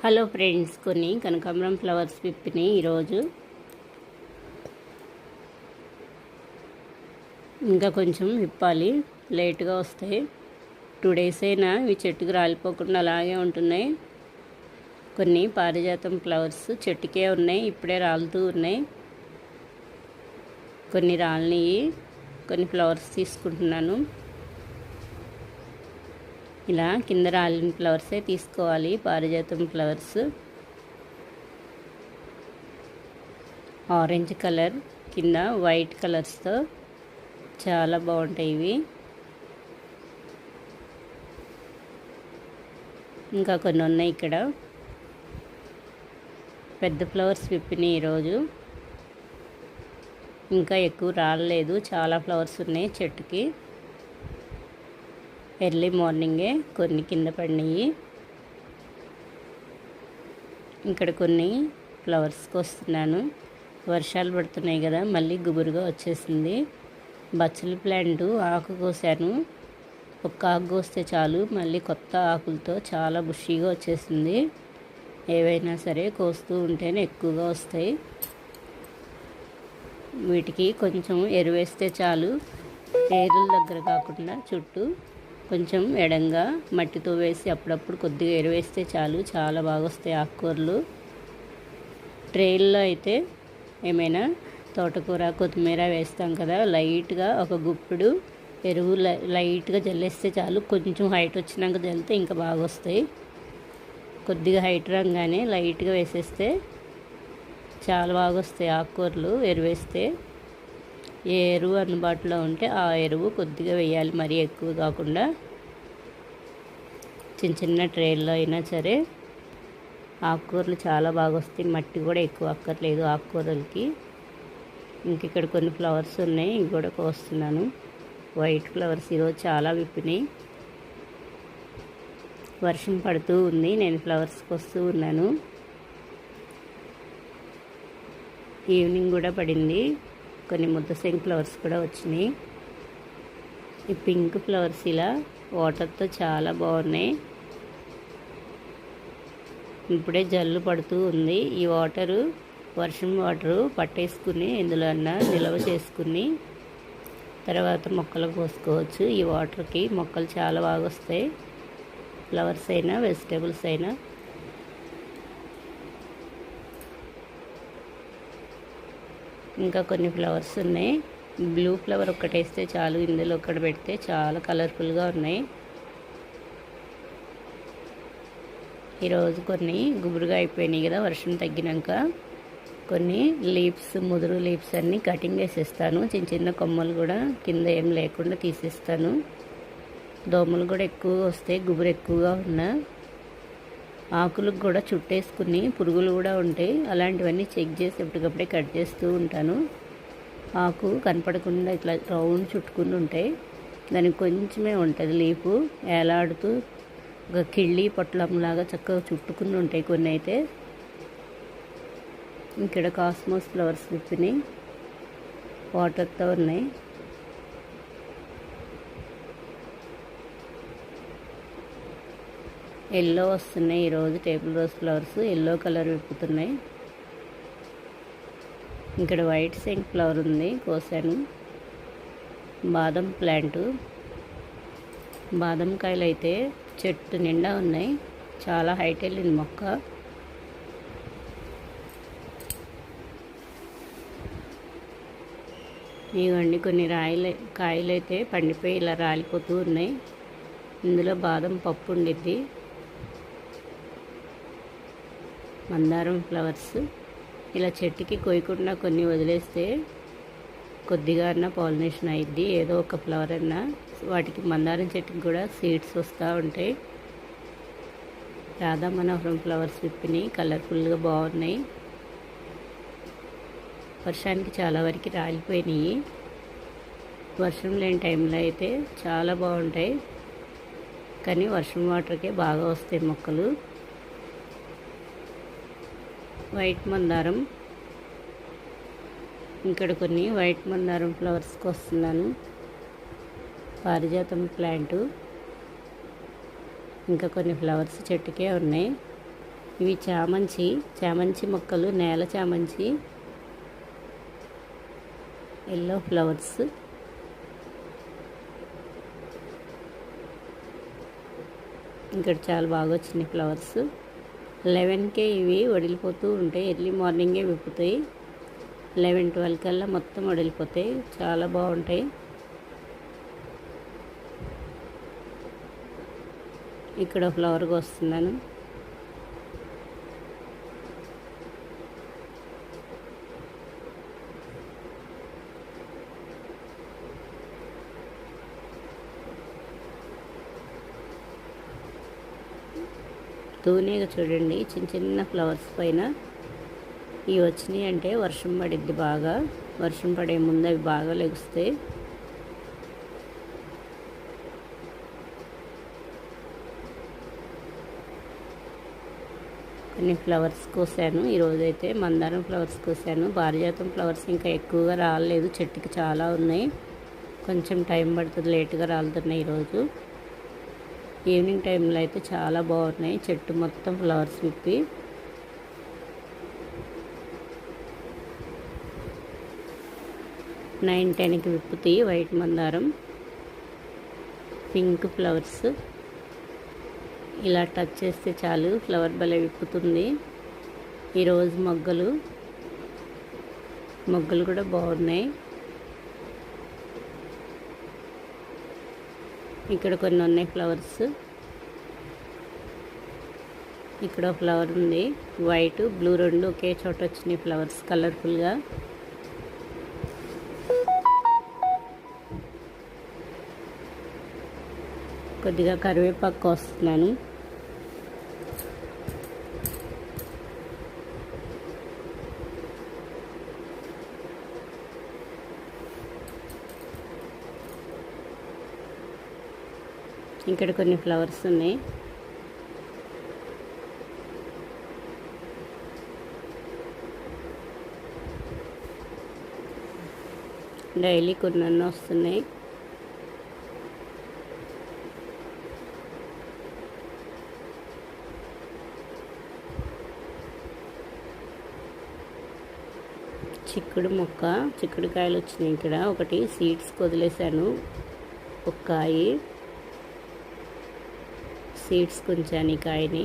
Hello friends, కొన్ని కనకాంబరం flowers విప్పినాయి ఈరోజు. ఇంకా కొంచెం విప్పాలి, లేట్గా వస్తాయి. 2 days అయినా ఇవి చెట్టుకు రాలిపోకుండా అలాగే ఉంటున్నాయి. కొన్ని పారిజాతం ఫ్లవర్స్ చెట్టుకే ఉన్నాయి, ఇప్పుడే రాలుతూ ఉన్నాయి. కొన్ని రాలినవి, కొన్ని ఫ్లవర్స్ తీసుకుంటున్నాను. ఇలా కింద రాలిన ఫ్లవర్సే తీసుకోవాలి, పారిజాతం ఫ్లవర్స్. ఆరెంజ్ కలర్ కింద వైట్ కలర్స్తో చాలా బాగుంటాయి ఇవి. ఇంకా కొన్ని ఉన్నాయి ఇక్కడ. పెద్ద ఫ్లవర్స్ విప్పినాయి ఈరోజు. ఇంకా ఎక్కువ రాలేదు, చాలా ఫ్లవర్స్ ఉన్నాయి చెట్టుకి. ఎర్లీ మార్నింగే కొన్ని కింద పడినాయి. ఇక్కడ కొన్ని ఫ్లవర్స్కి వస్తున్నాను. వర్షాలు పడుతున్నాయి కదా, మళ్ళీ గుబురుగా వచ్చేసింది. బచ్చలి ప్లాంట్ ఆకు కోసాను. ఒక్క ఆకు కోస్తే చాలు, మళ్ళీ కొత్త ఆకులతో చాలా బుషీగా వచ్చేసింది. ఏవైనా సరే కోస్తూ ఉంటేనే ఎక్కువగా వస్తాయి. వీటికి కొంచెం ఎరువేస్తే చాలు, ఏరుల దగ్గర కాకుండా చుట్టూ కొంచెం ఎడంగా మట్టితో వేసి అప్పుడప్పుడు కొద్దిగా ఎరువేస్తే చాలు, చాలా బాగా వస్తాయి ఆకుకూరలు. ట్రేల్లో అయితే ఏమైనా తోటకూర, కొత్తిమీర వేస్తాం కదా, లైట్గా ఒక గుప్పుడు ఎరువు లైట్గా జల్లేస్తే చాలు. కొంచెం హైట్ వచ్చినాక జల్లితే ఇంకా బాగా వస్తాయి. కొద్దిగా హైట్ రాగానే లైట్గా వేసేస్తే చాలా బాగా వస్తాయి ఆకుకూరలు. ఎరువేస్తే ఏ ఎరువు అందుబాటులో ఉంటే ఆ ఎరువు కొద్దిగా వేయాలి, మరీ ఎక్కువ కాకుండా. చిన్న చిన్న ట్రేల్లో అయినా సరే ఆకుకూరలు చాలా బాగా వస్తాయి. మట్టి కూడా ఎక్కువ అక్కర్లేదు ఆకుకూరలకి. ఇంక ఇక్కడ కొన్ని ఫ్లవర్స్ ఉన్నాయి, ఇవి కూడా కోస్తున్నాను. వైట్ ఫ్లవర్స్ ఈరోజు చాలా విప్పినాయి. వర్షం పడుతూ ఉంది, నేను ఫ్లవర్స్ కోస్తూ ఉన్నాను. ఈవినింగ్ కూడా పడింది. కొన్ని ముద్దసేంగు ఫ్లవర్స్ కూడా వచ్చినాయి. ఈ పింక్ ఫ్లవర్స్ ఇలా వాటర్తో చాలా బాగున్నాయి. ఇప్పుడే జల్లు పడుతూ ఉంది. ఈ వాటరు వర్షం వాటరు పట్టేసుకుని ఇందులో నిల్వ చేసుకుని తర్వాత మొక్కలు పోసుకోవచ్చు. ఈ వాటర్కి మొక్కలు చాలా బాగా వస్తాయి, ఫ్లవర్స్ అయినా వెజిటేబుల్స్ అయినా. ఇంకా కొన్ని ఫ్లవర్స్ ఉన్నాయి. బ్లూ ఫ్లవర్ ఒక్కటేస్తే చాలు, ఇందులో ఒక్కటి పెడితే చాలా కలర్ఫుల్గా ఉన్నాయి. ఈరోజు కొన్ని గుబురుగా అయిపోయినాయి కదా వర్షం తగ్గినాక. కొన్ని లీవ్స్, ముదురు లీవ్స్ అన్నీ కటింగ్ వేసేస్తాను. చిన్న చిన్న కొమ్మలు కూడా కింద ఏం లేకుండా తీసేస్తాను. దోమలు కూడా ఎక్కువగా వస్తాయి గుబురు ఎక్కువగా ఉన్న ఆకులకు కూడా చుట్టేసుకుని పురుగులు కూడా ఉంటాయి. అలాంటివన్నీ చెక్ చేసి ఎప్పటికప్పుడే కట్ చేస్తూ ఉంటాను. ఆకు కనపడకుండా ఇట్లా రౌండ్ చుట్టుకుని ఉంటాయి, దానికి కొంచెమే ఉంటుంది లీపు ఏలాడుతూ ఒక కిళ్ళి పొట్లంలాగా చక్కగా చుట్టుకుని ఉంటాయి కొన్ని అయితే. ఇక్కడ కాస్మోస్ ఫ్లవర్స్ విప్పినాయి, వాటర్తో ఉన్నాయి. ఎల్లో వస్తున్నాయి ఈరోజు. Table rose flowers yellow colour విప్పుతున్నాయి. ఇక్కడ వైట్ సెంక్ ఫ్లవర్ ఉంది, కోసాను. బాదం ప్లాంటు, బాదం కాయలు అయితే చెట్టు నిండా ఉన్నాయి, చాలా హైట్ వెళ్ళింది మొక్క. ఇవన్నీ కొన్ని కాయలు అయితే పండిపోయి ఇలా రాలిపోతూ ఉన్నాయి. ఇందులో బాదం పప్పు ఉండిద్ది. మందారం ఫ్లవర్స్ ఇలా చెట్టుకి కొయ్యకుండా కొన్ని వదిలేస్తే కొద్దిగా అన్నా పాలినేషన్ అయ్యిద్ది, ఏదో ఒక ఫ్లవర్ అన్నా. వాటికి మందారం చెట్టుకి కూడా సీడ్స్ వస్తూ ఉంటాయి. రాధా మనోహరం ఫ్లవర్స్ విప్పినాయి, కలర్ఫుల్గా బాగున్నాయి. వర్షానికి చాలా వరకు రాలిపోయినాయి. వర్షం లేని టైంలో అయితే చాలా బాగుంటాయి, కానీ వర్షం వాటర్కే బాగా వస్తాయి మొక్కలు. వైట్ మందారం, ఇక్కడ కొన్ని వైట్ మందారం ఫ్లవర్స్కి వస్తున్నాను. పారిజాతం ప్లాంటు, ఇంకా కొన్ని ఫ్లవర్స్ చెట్టుకే ఉన్నాయి. ఇవి చామంతి మొక్కలు, నేల చామంతి, ఎల్లో ఫ్లవర్స్. ఇక్కడ చాలా బాగా వచ్చినాయి ఫ్లవర్స్. 11కే ఇవి వడిలిపోతూ ఉంటాయి. ఎర్లీ మార్నింగే విప్పుతాయి. 11-12 కల్లా మొత్తం వడిలిపోతాయి. చాలా బాగుంటాయి. ఇక్కడ ఫ్లవర్కి వస్తున్నాను. తూనీగా చూడండి, చిన్న చిన్న ఫ్లవర్స్ పైన ఇవి వచ్చినాయి అంటే వర్షం పడిద్ది. బాగా వర్షం పడే ముందు అవి బాగా లెగుస్తాయి. కొన్ని ఫ్లవర్స్ కోసాను ఈరోజైతే. మందారం ఫ్లవర్స్ కోసాను. పారిజాతం ఫ్లవర్స్ ఇంకా ఎక్కువగా రాలేదు. చెట్టుకి చాలా ఉన్నాయి. కొంచెం టైం పడుతుంది, లేటుగా రాలుతున్నాయి ఈరోజు. ఈవినింగ్ టైంలో అయితే చాలా బాగున్నాయి. చెట్టు మొత్తం ఫ్లవర్స్ విప్పి. నైన్ 10కి విప్పుతాయి. వైట్ మందారం, పింక్ ఫ్లవర్స్. ఇలా టచ్ చేస్తే చాలు ఫ్లవర్ భలే విప్పుతుంది. ఈరోజు మొగ్గలు కూడా బాగున్నాయి. ఇక్కడ కొన్ని ఉన్నాయి ఫ్లవర్స్. ఇక్కడ ఫ్లవర్ ఉంది, వైట్ బ్లూ రెండు ఒకే చోట వచ్చినాయి ఫ్లవర్స్ కలర్ఫుల్గా. కొద్దిగా కరివేపాకు వస్తున్నాను. ఇక్కడ కొన్ని ఫ్లవర్స్ ఉన్నాయి. డైలీ కొన్ని వస్తున్నాయి. చిక్కుడుకాయలు వచ్చినాయి. ఇక్కడ ఒకటి సీడ్స్ వదిలేసాను. ఒక కాయ సీడ్స్ కొంచాను ఈ కాయని.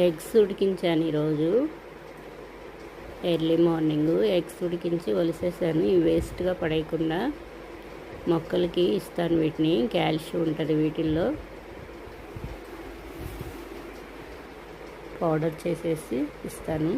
ఎగ్స్ ఉడికించాను ఈరోజు ఎర్లీ మార్నింగ్. ఎగ్స్ ఉడికించి ఒలిసేసాను. ఇవి వేస్ట్గా పడేయకుండా మొక్కలకి ఇస్తాను. వీటిని కాల్షియం ఉంటుంది వీటిల్లో. పౌడర్ చేసేసి ఇస్తాను.